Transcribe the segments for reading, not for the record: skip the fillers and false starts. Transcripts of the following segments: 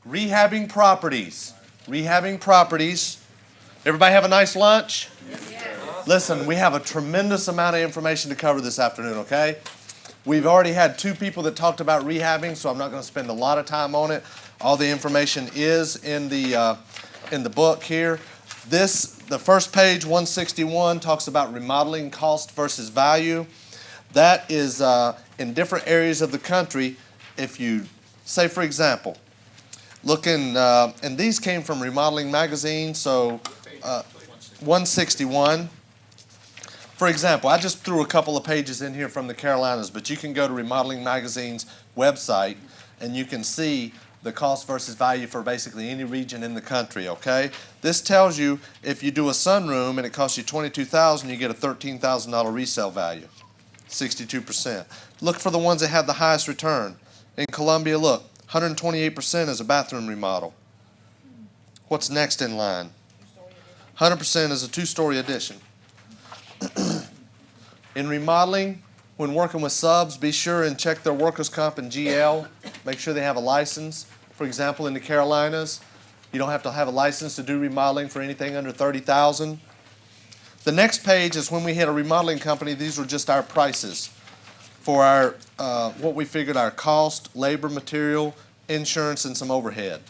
Rehabbing properties. Rehabbing properties. Everybody have a nice lunch? Listen, we have a tremendous amount of information to cover this afternoon, okay? We've already had two people that talked about rehabbing, so I'm not going to spend a lot of time on it. All the information is in the book here. The first page, 161, talks about remodeling cost versus value. That is in different areas of the country. If you say, for example, and these came from Remodeling Magazine, so 161. For example, I just threw a couple of pages in here from the Carolinas, but you can go to Remodeling Magazine's website and you can see the cost versus value for basically any region in the country, okay? This tells you if you do a sunroom and it costs you $22,000, you get a $13,000 resale value, 62%. Look for the ones that have the highest return. In Columbia, look, 128% is a bathroom remodel. What's next in line? 100% is a two-story addition. In remodeling, when working with subs, be sure and check their workers' comp and GL. Make sure they have a license. For example, in the Carolinas, you don't have to have a license to do remodeling for anything under $30,000. The next page is when we hit a remodeling company. These were just our prices for our what we figured our cost, labor, material, insurance, and some overhead.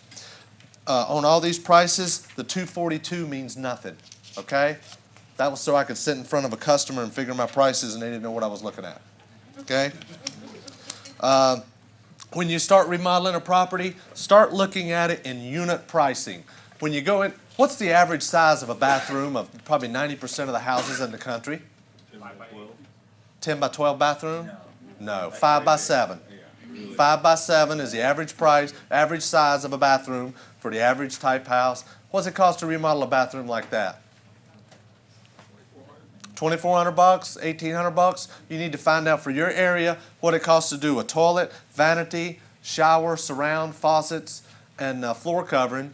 On all these prices, the 242 means nothing, okay? That was so I could sit in front of a customer and figure my prices and they didn't know what I was looking at, okay? When you start remodeling a property, start looking at it in unit pricing. When you go in, what's the average size of a bathroom of probably 90% of the houses in the country? 10 by 12 bathroom? No, 5 by 7. 5 by 7 is the average price, average size of a bathroom for the average type house. What's it cost to remodel a bathroom like that? $2,400, $1,800. You need to find out for your area what it costs to do a toilet, vanity, shower, surround, faucets, and floor covering.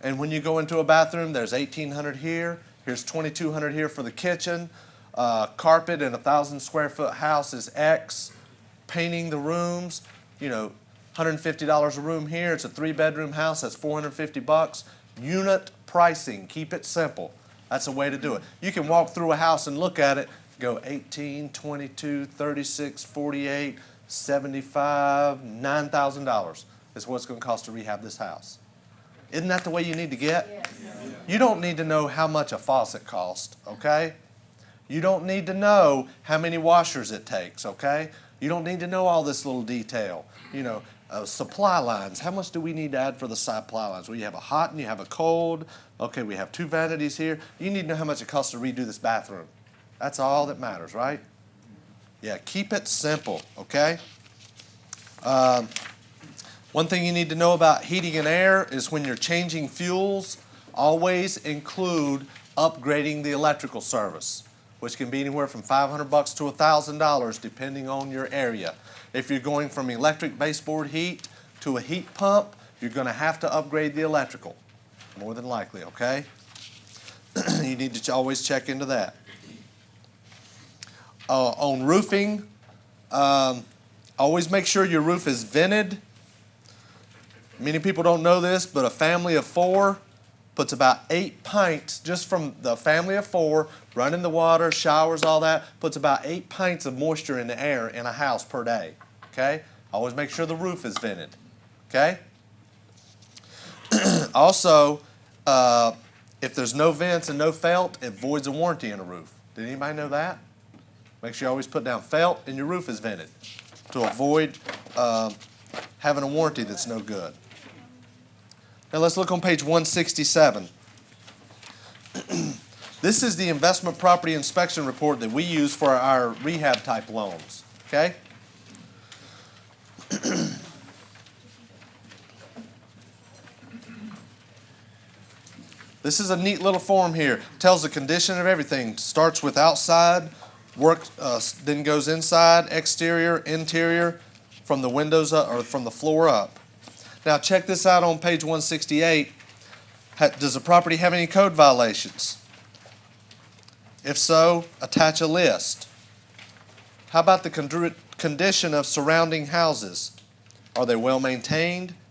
And when you go into a bathroom, there's $1,800 here. Here's $2,200 here for the kitchen. Carpet in a 1,000 square foot house is X. Painting the rooms, $150 a room here. It's a 3-bedroom house. That's $450. Unit pricing. Keep it simple. That's a way to do it. You can walk through a house and look at it, go 18, 22, 36, 48, 75, $9,000 is what it's going to cost to rehab this house. Isn't that the way you need to get? Yes. You don't need to know how much a faucet costs, okay? You don't need to know how many washers it takes, okay? You don't need to know all this little detail. Supply lines. How much do we need to add for the supply lines? Well, you have a hot and you have a cold. Okay, we have 2 vanities here. You need to know how much it costs to redo this bathroom. That's all that matters, right? Yeah, keep it simple, okay? One thing you need to know about heating and air is when you're changing fuels, always include upgrading the electrical service, which can be anywhere from $500 to $1,000 depending on your area. If you're going from electric baseboard heat to a heat pump, you're going to have to upgrade the electrical, more than likely, okay? You need to always check into that. On roofing, always make sure your roof is vented. Many people don't know this, but a family of 4 puts about 8 pints, just from the family of 4, running the water, showers, all that, puts about 8 pints of moisture in the air in a house per day, okay? Always make sure the roof is vented, okay? Also, if there's no vents and no felt, it voids a warranty in a roof. Did anybody know that? Make sure you always put down felt and your roof is vented to avoid having a warranty that's no good. Now let's look on page 167. This is the investment property inspection report that we use for our rehab type loans, okay? This is a neat little form here. Tells the condition of everything. Starts with outside, then goes inside, exterior, interior, from the windows up, or from the floor up. Now check this out on page 168. Does the property have any code violations? If so, attach a list. How about the condition of surrounding houses? Are they well maintained?